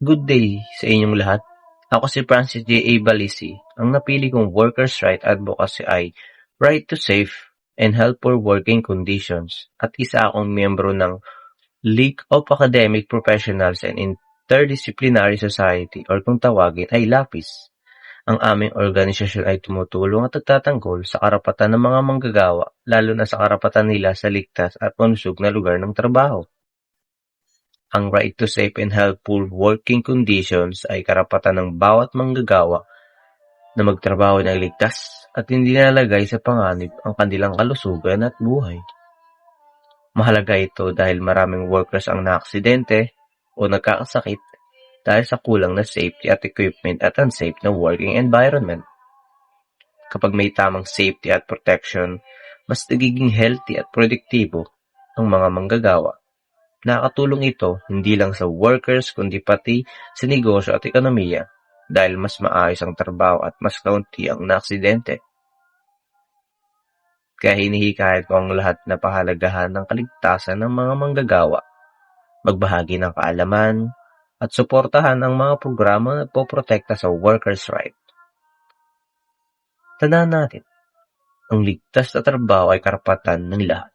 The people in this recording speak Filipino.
Good day sa inyong lahat. Ako si Francis J. A. Balisi. Ang napili kong workers' right advocacy ay right to safe and helpful working conditions at isa akong miyembro ng League of Academic Professionals and Interdisciplinary Society or kung tawagin ay LAPIS. Ang aming organisasyon ay tumutulong at nagtatanggol sa karapatan ng mga manggagawa, lalo na sa karapatan nila sa ligtas at malusog na lugar ng trabaho. Ang right to safe and helpful working conditions ay karapatan ng bawat manggagawa na magtrabaho ng ligtas at hindi nalagay sa panganib ang kanilang kalusugan at buhay. Mahalaga ito dahil maraming workers ang naaksidente o nagkakasakit dahil sa kulang na safety at equipment at unsafe na working environment. Kapag may tamang safety at protection, mas nagiging healthy at produktibo ang mga manggagawa. Nakakatulong ito hindi lang sa workers kundi pati sa negosyo at ekonomiya dahil mas maayos ang trabaho at mas kaunti ang naaksidente. Kaya hinihikayat ko ang lahat na pahalagahan ng kaligtasan ng mga manggagawa, magbahagi ng kaalaman at suportahan ang mga programa na nagpoprotekta sa workers' right. Tandaan natin, ang ligtas na trabaho ay karapatan ng lahat.